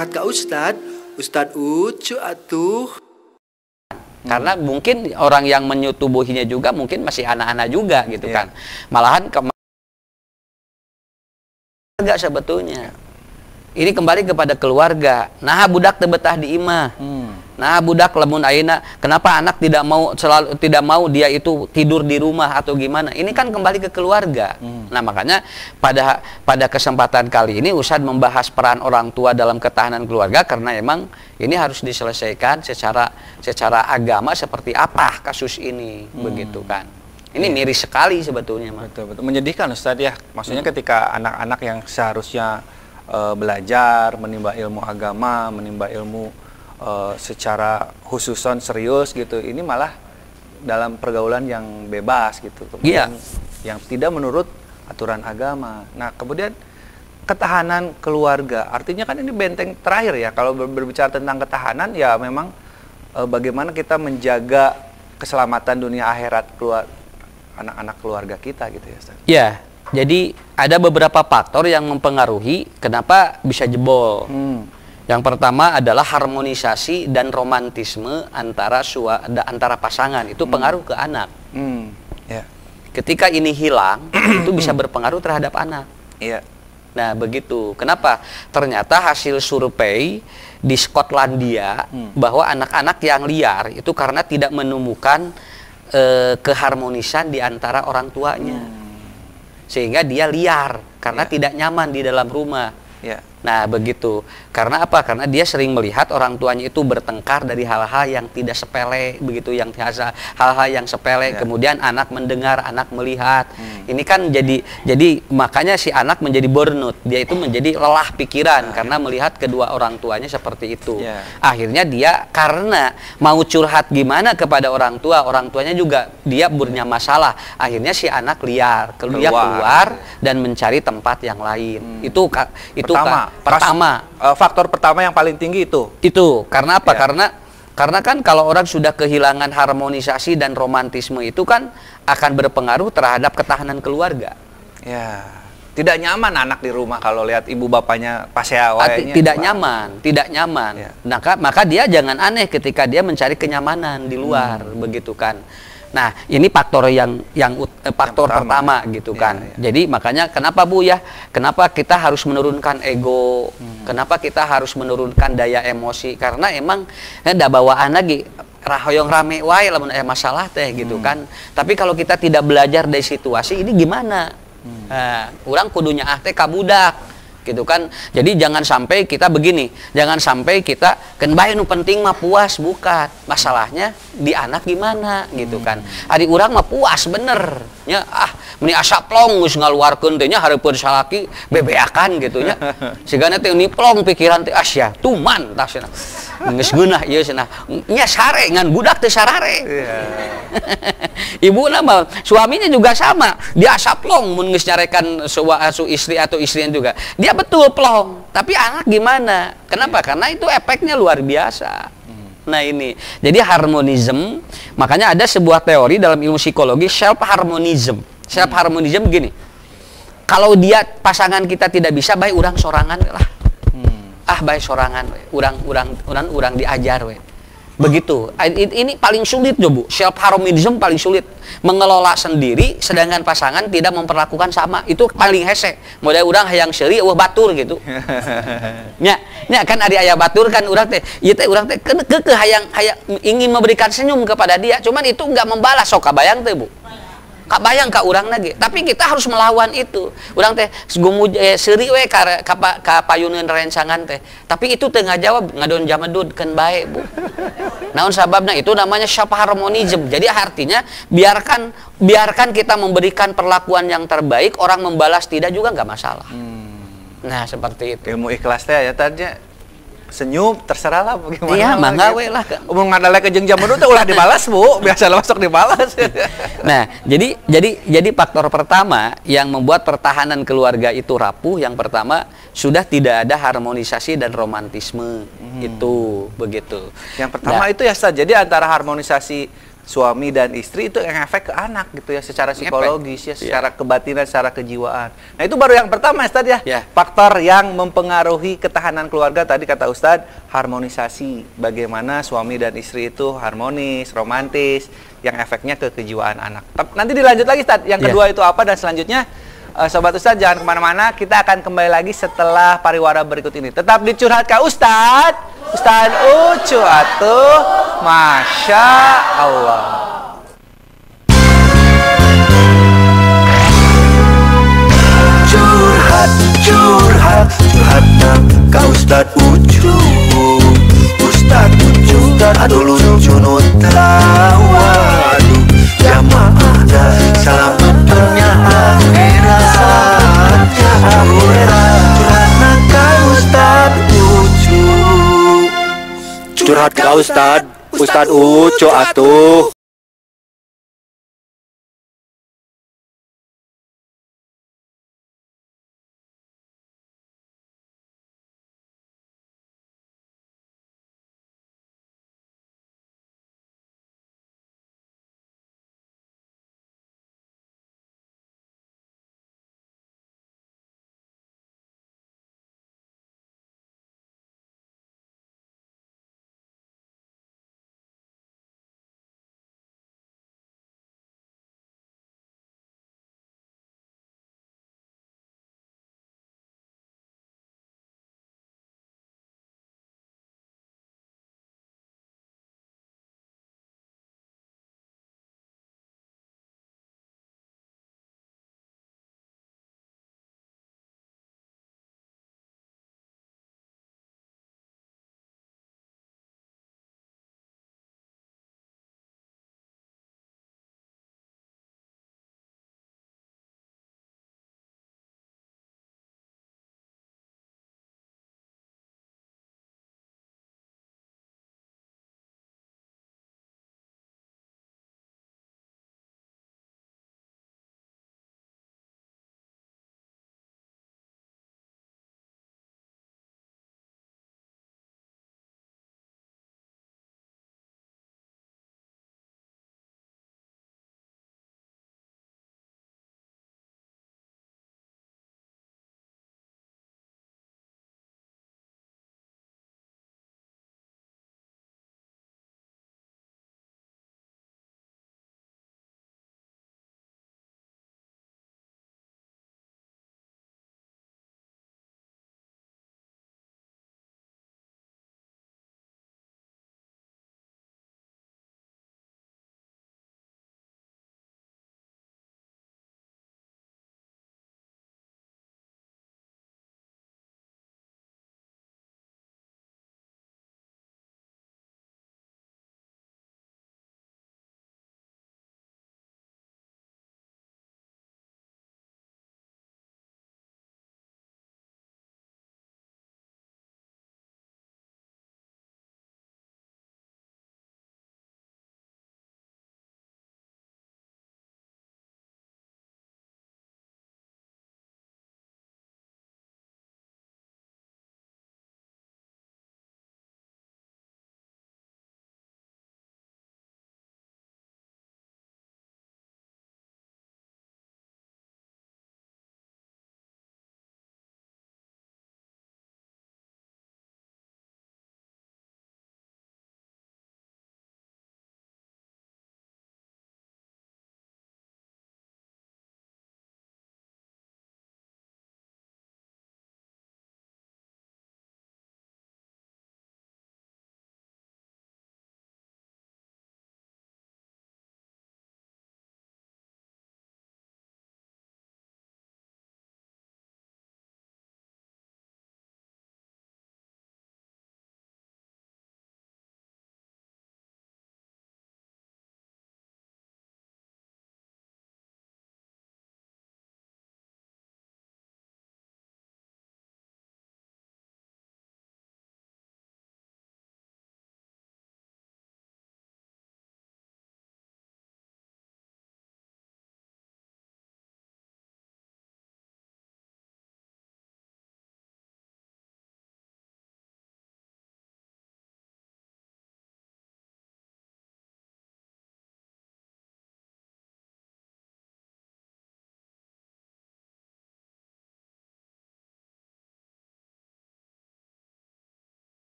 curhat ke Ustadz Ucu atuh. Karena mungkin orang yang menyetubuhinya juga mungkin masih anak-anak juga gitu kan. Malahan keluarga sebetulnya. Ini kembali kepada keluarga. Nah budak tebetah di imah. Nah budak lamun ayeuna, kenapa anak tidak mau dia itu tidur di rumah atau gimana? Ini kan kembali ke keluarga. Nah makanya pada kesempatan kali ini Ustadz membahas peran orang tua dalam ketahanan keluarga karena emang ini harus diselesaikan secara agama seperti apa kasus ini, begitu kan? Ini miris sekali sebetulnya, Mas. Betul. Menyedihkan Ustadz ya. Maksudnya ketika anak-anak yang seharusnya belajar, menimba ilmu agama, menimba ilmu secara khususon serius gitu, ini malah dalam pergaulan yang bebas gitu, kemudian yang tidak menurut aturan agama. Nah kemudian ketahanan keluarga, artinya kan ini benteng terakhir ya kalau berbicara tentang ketahanan ya memang bagaimana kita menjaga keselamatan dunia akhirat anak-anak keluarga kita gitu ya Ustaz. Ya, jadi ada beberapa faktor yang mempengaruhi kenapa bisa jebol. Yang pertama adalah harmonisasi dan romantisme antara pasangan, itu pengaruh ke anak. Ketika ini hilang, itu bisa berpengaruh terhadap anak. Nah begitu. Kenapa? Ternyata hasil survei di Skotlandia bahwa anak-anak yang liar itu karena tidak menemukan keharmonisan di antara orang tuanya, sehingga dia liar karena tidak nyaman di dalam rumah. Nah begitu. Karena apa? Karena dia sering melihat orang tuanya itu bertengkar dari hal-hal yang tidak sepele, begitu, yang biasa, hal-hal yang sepele. Kemudian anak mendengar, anak melihat. Ini kan jadi makanya si anak menjadi burnout. Dia itu menjadi lelah pikiran karena melihat kedua orang tuanya seperti itu. Akhirnya dia karena mau curhat gimana kepada orang tuanya juga dia punya masalah. Akhirnya si anak liar, keluar dan mencari tempat yang lain. Itu pertama. Faktor pertama yang paling tinggi itu karena apa? Karena kan kalau orang sudah kehilangan harmonisasi dan romantisme itu kan akan berpengaruh terhadap ketahanan keluarga. Tidak nyaman anak di rumah kalau lihat ibu bapaknya tidak nyaman. Maka dia jangan aneh ketika dia mencari kenyamanan di luar, begitu kan. Nah, ini faktor yang pertama gitu kan. Jadi makanya kenapa Bu ya? Kenapa kita harus menurunkan ego? Kenapa kita harus menurunkan daya emosi? Karena emang ada bawaan lagi rahoyong rame wae lamun aya masalah teh gitu kan. Tapi kalau kita tidak belajar dari situasi ini gimana? Nah, urang kudunya teh ka budak gitu kan. Jadi jangan sampai kita begini, jangan sampai kita kan bae nu penting mah puas, bukan. Masalahnya di anak gimana gitu kan. Ari urang mah puas bener nya, meni asa plong geus ngaluarkeun teh nya hareupeun salaki bebeakan gitu nya. Sigana teh ni plong pikiran teh asya tuman tah cenah. Geus geunah ieu cenah. Nya sare ngan budak teh sarare. Ibuna mah suaminya juga sama, dia asa plong mun geus nyarekan su istri atau istrinya juga. Dia betul plong, tapi anak gimana? Kenapa? Karena itu efeknya luar biasa. Nah ini, jadi harmonism, makanya ada sebuah teori dalam ilmu psikologi, self harmonism. Self harmonism begini, kalau dia pasangan kita tidak bisa, baik urang sorangan lah. Baik sorangan, urang diajar we. Begitu. Ini paling sulit jo Bu. Self harmonism paling sulit. Mengelola sendiri sedangkan pasangan tidak memperlakukan sama. Itu paling hese. Modal urang hayang seuri eueuh batur gitu. Nya kan ari aya batur kan urang teh. Ieu teh urang teh keukeuh hayang ingin memberikan senyum kepada dia. Cuman itu enggak membalas. Sok kabayang teh Bu. Kabayang ka urang lagi, tapi kita harus melawan itu. Urang teh seuri we ka payuneun rencangan teh. Tapi itu teh ngajawab ngadon jamedud kan bae Bu. Naon sababna? Itu namanya self harmonism. Jadi artinya biarkan kita memberikan perlakuan yang terbaik, orang membalas tidak juga nggak masalah. Nah seperti itu. Ilmu ikhlas teh ya tadinya senyum terserah lah bagaimana. Iya mangga we lah. Umum ngadale ke jeung jamanu teh ulah dibalas Bu, biasa masuk dibalas. Nah, jadi faktor pertama yang membuat pertahanan keluarga itu rapuh, yang pertama sudah tidak ada harmonisasi dan romantisme. Itu begitu. Yang pertama itu ya Ustaz. Jadi antara harmonisasi suami dan istri itu yang efek ke anak gitu ya, secara psikologis ya, secara kebatinan, secara kejiwaan. Nah itu baru yang pertama Ustadz ya, faktor yang mempengaruhi ketahanan keluarga tadi kata Ustadz, harmonisasi. Bagaimana suami dan istri itu harmonis, romantis, yang efeknya ke kejiwaan anak. Nanti dilanjut lagi Ustadz, yang kedua itu apa dan selanjutnya. Sobat Ustadz jangan kemana-mana, kita akan kembali lagi setelah pariwara berikut ini. Tetap di Curhat Kak Ustadz, Ustadz Ucu atuh, Masya Allah. Curhat, curhat, curhatna ka Ustadz Ucu. Ustadz Ucu, aduh lucu nu tawa, aduh jamaahna selamatnya akhirat, curhatna ka Ustadz Ucu. Curhat ka Ustadz Ucu atuh.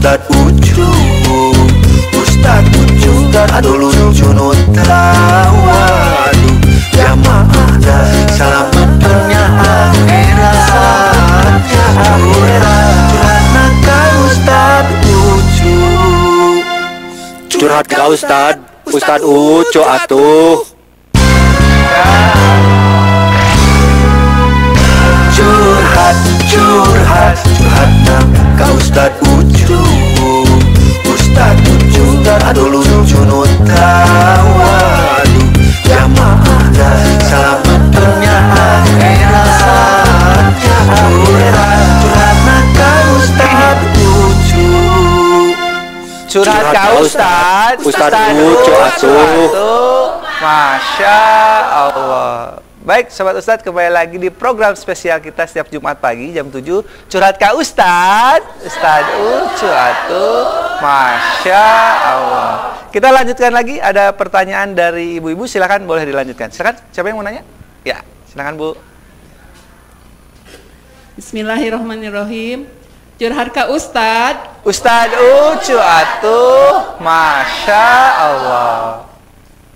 Ustad Ucu, Ustad Ucu, aduh lucu nu tawa, aduh jamaah dah selamatnya akhiratnya akhirat ka Ustad Ucu. Curhat ka Ustad Ucu atuh. Curhat ka Ustad Ucu, Ustad Ucu, aduh lucu nu tawa, aduh jamaah dah selamatnya akhiratnya akhirat ka Ustad Ucu. Curhat ka Ustad Ucu atuh. Masya Allah. Baik, Sobat Ustadz, kembali lagi di program spesial kita setiap Jumat pagi jam 7. Curhat ka Ustad Ucu atuh. Masya Allah. Kita lanjutkan lagi, ada pertanyaan dari ibu-ibu, silakan boleh dilanjutkan. Silakan, siapa yang mau nanya? Ya, silakan Bu. Bismillahirrahmanirrahim. Curhat ka Ustad Ucu atuh. Masya Allah.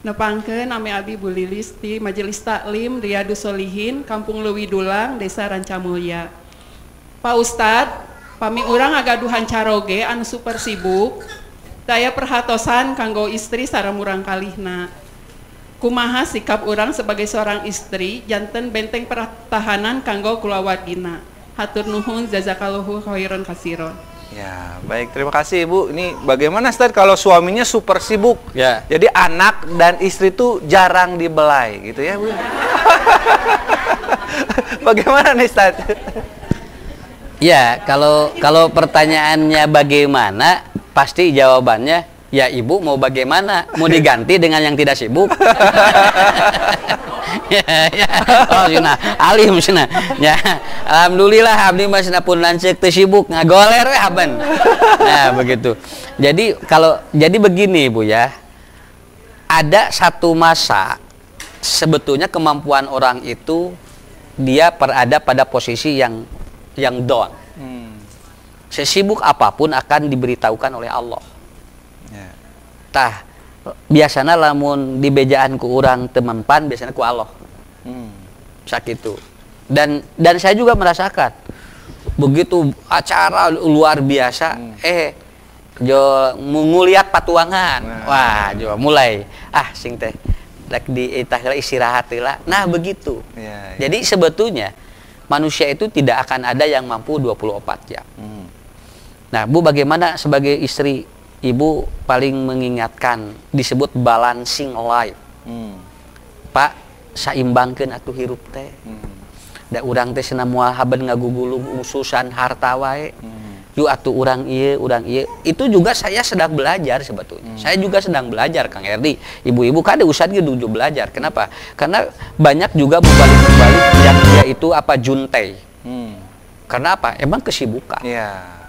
nepangkeun nami abdi Bu Lilis di Majelis Taklim Riyadus Solihin, Kampung Leuwi Dulang, Desa Rancamulya. Pak Ustad, pami urang agaduhan caroge anu super sibuk, daya perhatosan kanggo istri sareng urang kalihna. Kumaha sikap urang sebagai seorang istri janten benteng pertahanan kanggo kulawargina. Hatur nuhun, jazakallahu khairan katsiran. Ya, baik, terima kasih Ibu. Ini bagaimana Ustaz kalau suaminya super sibuk? Ya. Jadi anak dan istri itu jarang dibelai gitu ya, Bu. Bagaimana nih Ustaz? Ya, kalau pertanyaannya bagaimana, pasti jawabannya ya ibu mau bagaimana? Mau diganti dengan yang tidak sibuk? ya. Oh, cenah alim cenah. Ya, alhamdulillah abdi mah cenah pun lanceuk teu sibuk ngagoler we haben. Nah, begitu. Jadi jadi begini Bu ya. Ada satu masa sebetulnya kemampuan orang itu dia berada pada posisi yang down. Sesibuk apapun akan diberitahukan oleh Allah. Ya. Tah biasanya lamun dibejaan ku urang temempan biasanya ku Allah. Sakitu. Dan saya juga merasakan begitu acara luar biasa jo nguliat patuangan. Wah, jo mulai sing teh rek di istirahat heula. Nah, begitu. Ya. Jadi sebetulnya manusia itu tidak akan ada yang mampu 24 jam. Nah, Bu bagaimana sebagai istri Ibu paling mengingatkan disebut balancing life. Pak, saimbangkeun atuh hirup teh. Da urang teh cenah moal haben ngagugulung ususan harta wae. Yu atuh urang ieu. Itu juga saya sedang belajar sebetulnya. Saya juga sedang belajar Kang Erdi. Ibu-ibu kada usah gitu belajar. Kenapa? Karena banyak juga mubalik-mubalik yang dia itu juntai. Karena apa? Emang kesibukan. Iya.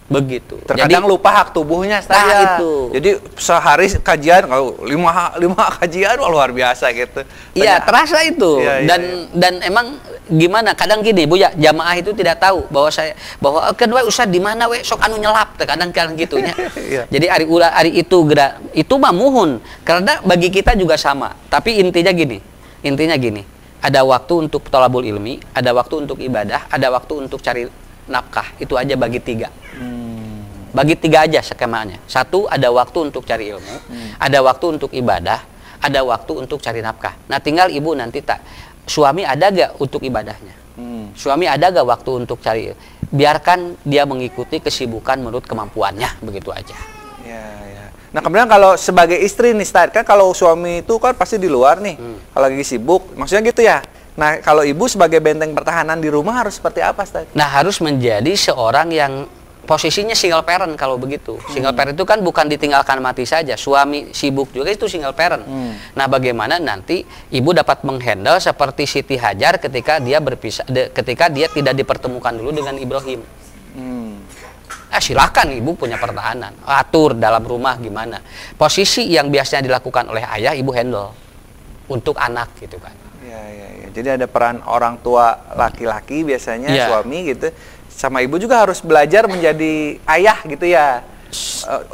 Begitu. Terkadang lupa hak tubuhnya saja. Itu. Jadi sehari kajian kalau 5 kajian luar biasa gitu. Iya, terasa itu. Ya, dan emang gimana? Kadang gini, Bu ya, jamaah itu tidak tahu bahwa kedua ustad di mana we sok anu nyelap kadang gitu nya. Iya. Jadi hari itu gerak itu mah muhun. Karena bagi kita juga sama. Tapi intinya gini. Ada waktu untuk thalabul ilmi, ada waktu untuk ibadah, ada waktu untuk cari nafkah. Itu aja bagi 3. Bagi 3 aja skemanya. 1, ada waktu untuk cari ilmu, ada waktu untuk ibadah, ada waktu untuk cari nafkah. Nah, tinggal ibu nanti suami ada gak untuk ibadahnya? Suami ada gak waktu untuk cari? Biarkan dia mengikuti kesibukan menurut kemampuannya, begitu aja. Ya. Nah, kemudian kalau sebagai istri nih, Ustaz, kan kalau suami itu kan pasti di luar nih, kalau lagi sibuk, maksudnya gitu ya. Nah, kalau ibu sebagai benteng pertahanan di rumah harus seperti apa, Ustaz? Nah, harus menjadi seorang yang posisinya single parent kalau begitu. Single parent itu kan bukan ditinggalkan mati saja. Suami sibuk juga itu single parent. Nah, bagaimana nanti ibu dapat menghandle seperti Siti Hajar ketika dia berpisah, ketika dia tidak dipertemukan dulu dengan Ibrahim. Silakan ibu punya pertahanan. Atur dalam rumah gimana. Posisi yang biasanya dilakukan oleh ayah, ibu handle untuk anak gitu kan. Ya. Jadi ada peran orang tua laki-laki biasanya, Iya. suami gitu. Sama ibu juga harus belajar menjadi ayah gitu ya.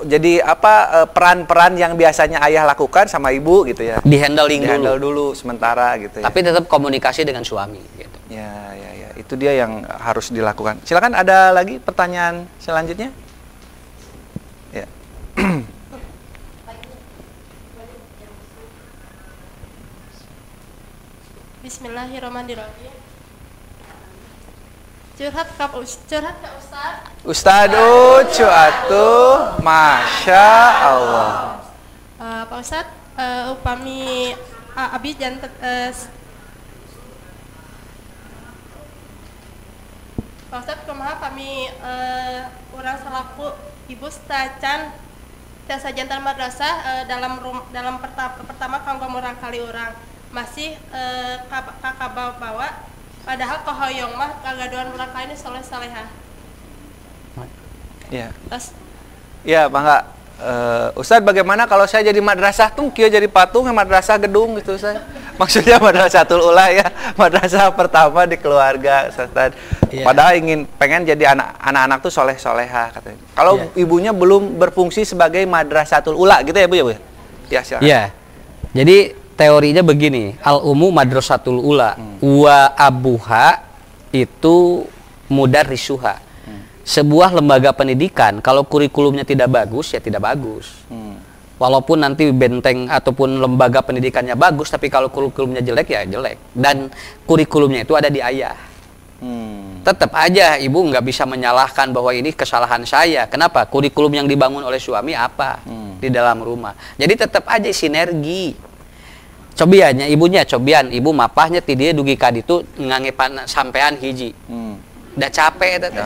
Jadi apa peran-peran yang biasanya ayah lakukan sama ibu gitu ya. Di-handling Di-handle dulu. dulu sementara gitu ya. Tapi tetap komunikasi dengan suami gitu. Ya, ya, ya. Itu dia yang harus dilakukan. Silakan, ada lagi pertanyaan selanjutnya? Ya. Bismillahirrahmanirrahim. Curhat ke Ustaz. Ustadz Ucu atuh, Masya Allah. Pak Ustad, upami abi jantet Pak Ustad, kumaha kami urang salaku ibu stacan tiasa jantan madrasah dalam pertama kanggo murang kali urang masih kakak bawa padahal kohoyong mah kagaduan urang kali ini soleh-solehah. Ya. Terus Ya, Bangga. Ustadz, bagaimana kalau saya jadi madrasah tuh, kia jadi patung madrasah gedung gitu, Ustadz? Maksudnya madrasatul ula ya, madrasah pertama di keluarga, Ustadz. Iya. Padahal pengen jadi anak-anak tuh soleh-solehah katanya. Kalau ibunya belum berfungsi sebagai madrasatul ula gitu ya, Bu ya, Bu? Ya, silakan. Iya. Jadi teorinya begini, al-umu madrasatul ula wa abuha itu mudarrisuha. Sebuah lembaga pendidikan kalau kurikulumnya tidak bagus ya tidak bagus. Walaupun nanti benteng ataupun lembaga pendidikannya bagus, tapi kalau kurikulumnya jelek ya jelek. Dan kurikulumnya itu ada di ayah. Tetap aja ibu nggak bisa menyalahkan bahwa ini kesalahan saya. Kenapa? Kurikulum yang dibangun oleh suami apa di dalam rumah. Jadi tetap aja sinergi. Cobiannya ibunya, ibu mapahnya ti dia dugi kaditu ngange sampean hiji. Udah capek teteh.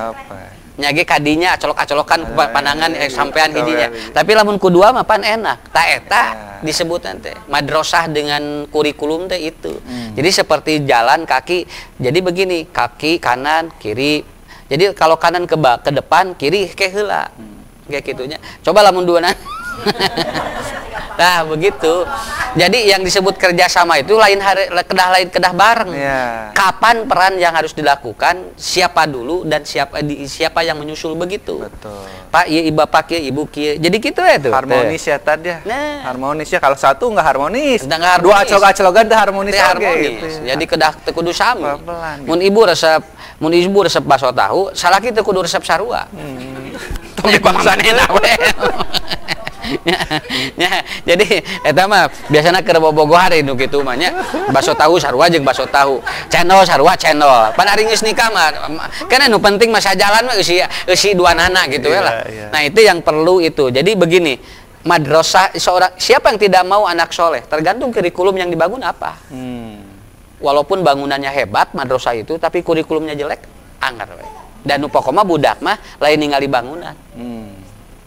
Nyage kadinya acolok-acolokan pandangan sampean hijinya. Tapi lamun kedua mah pan enak. Ta eta disebut teh madrasah dengan kurikulum teh itu. Jadi seperti jalan kaki. Jadi begini, kaki kanan, kiri. Jadi kalau kanan ke depan, kiri ke heula. Kayak gitunya. Coba lamun dua Nah begitu. Jadi yang disebut kerjasama itu lain kedah bareng. Kapan peran yang harus dilakukan, siapa dulu dan siapa yang menyusul begitu. Betul. Pak iya bapak iya ibu kia. Jadi gitu ya tuh. Harmonis ya tadi ya. Nah. Harmonis ya, kalau satu nggak harmonis. Nggak Dua harmonis. acolok-acolokan teh harmonis. Gitu. Jadi kedah teu kudu sami. Pelan-pelan, Mun ibu resep bakso tahu, salaki teu kudu resep sarua. Tong dipaksa enak we. Jadi eta mah biasana keur bobogohan nu kitu mah nya bakso tahu sarua jeung bakso tahu, cendol sarua cendol. Pan ari geus nikah mah kan anu penting mah sajalan mah eusi duanana gitu ya lah. Nah itu yang perlu itu. Jadi begini, madrasah siapa yang tidak mau anak soleh, tergantung kurikulum yang dibangun apa. Walaupun bangunannya hebat madrasah itu, tapi kurikulumnya jelek, anggar we. Dan nu pokona budak mah lain ningali bangunan.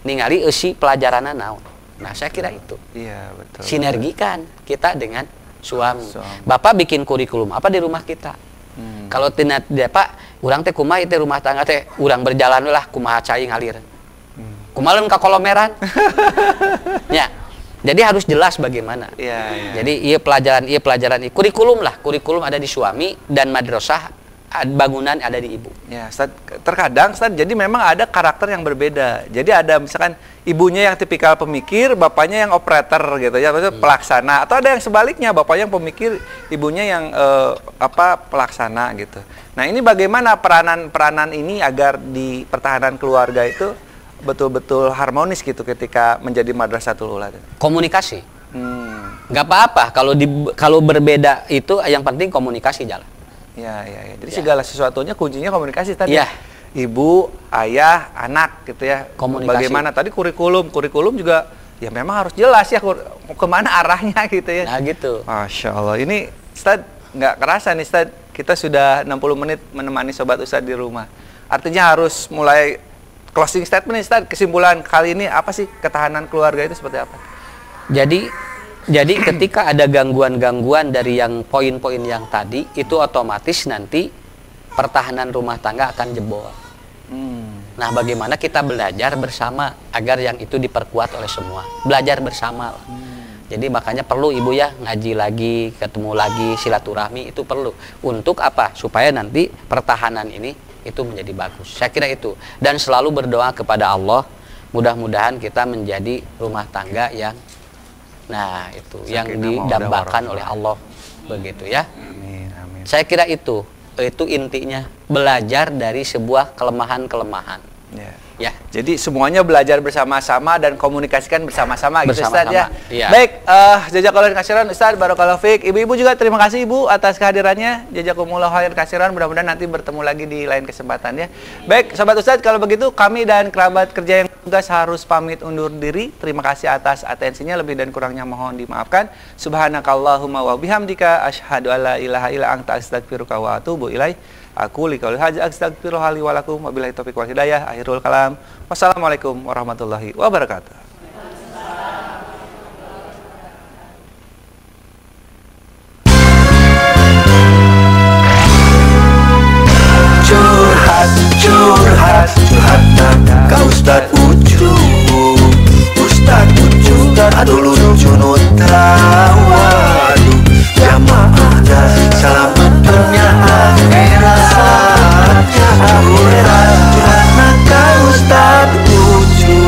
Ningali eusi pelajaranna naon. Nah, saya kira itu. Iya, betul. Sinergikan kita dengan suami. Bapak bikin kurikulum apa di rumah kita? Kalau tina Pak, urang teh kumaha teh rumah tangga teh urang berjalan lah kumaha cai ngalir. Kumaha ka kolomeran. Ya. Jadi harus jelas bagaimana. Iya. Jadi iya pelajaran kurikulum lah. Kurikulum ada di suami dan madrasah bangunan ada di ibu. Ya, Ustaz, terkadang Ustaz, jadi memang ada karakter yang berbeda. Jadi ada misalkan ibunya yang tipikal pemikir, bapaknya yang operator gitu ya, maksudnya pelaksana. Atau ada yang sebaliknya, bapaknya yang pemikir, ibunya yang pelaksana gitu. Nah, ini bagaimana peranan ini agar di pertahanan keluarga itu betul-betul harmonis gitu ketika menjadi madrasatul ula. Komunikasi. Nggak apa-apa kalau berbeda itu yang penting komunikasi jalan. Ya. Jadi segala sesuatunya kuncinya komunikasi tadi. Ya. Ibu, ayah, anak gitu ya. Komunikasi. Bagaimana tadi kurikulum juga ya memang harus jelas ya kemana arahnya gitu ya. Nah gitu. Masya Allah. Ini Ustadz nggak kerasa nih Ustadz, kita sudah 60 menit menemani sobat Ustadz di rumah. Artinya harus mulai closing statement nih Ustadz. Kesimpulan kali ini apa sih ketahanan keluarga itu seperti apa? Jadi ketika ada gangguan-gangguan dari yang poin-poin yang tadi, itu otomatis nanti pertahanan rumah tangga akan jebol. Nah, bagaimana kita belajar bersama agar yang itu diperkuat oleh semua. Belajar bersama. Jadi makanya perlu ibu ya ngaji lagi, ketemu lagi, silaturahmi itu perlu. Untuk apa? Supaya nanti pertahanan ini itu menjadi bagus. Saya kira itu. Dan selalu berdoa kepada Allah, mudah-mudahan kita menjadi rumah tangga yang itu yang didambakan oleh Allah, begitu ya. Amin, amin. Saya kira itu intinya, belajar dari sebuah kelemahan-kelemahan. Ya. Jadi semuanya belajar bersama-sama dan komunikasikan bersama-sama gitu Ustaz ya. Iya. Baik, jazakallahu khairan Ustaz, barakallahu fiik. Ibu-ibu juga terima kasih Ibu atas kehadirannya. Jazakumullahu khairan. Mudah-mudahan nanti bertemu lagi di lain kesempatan ya. Baik, sahabat Ustaz, kalau begitu kami dan kerabat kerja yang tugas harus pamit undur diri. Terima kasih atas atensinya, lebih dan kurangnya mohon dimaafkan. Subhanakallahumma wa bihamdika asyhadu alla ilaha illa anta astaghfiruka wa atubu ilaik. Aku liqauli haja astaghfirullahi wa lakum wabillahi taufiq wal hidayah. Akhirul kalam. Wassalamualaikum warahmatullahi wabarakatuh. Curhat, curhat, curhatna ka Ustad Ucu. Ustad Ucu, aduh lucu nu tawaduh. Jamaahna selamat dunia akhirat. Curhatna ka Ustad Ucu.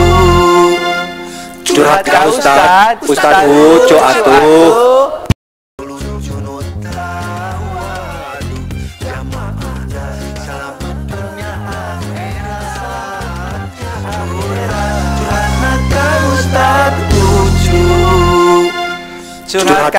Curhat ka Ustad Ucu atuh. Curhat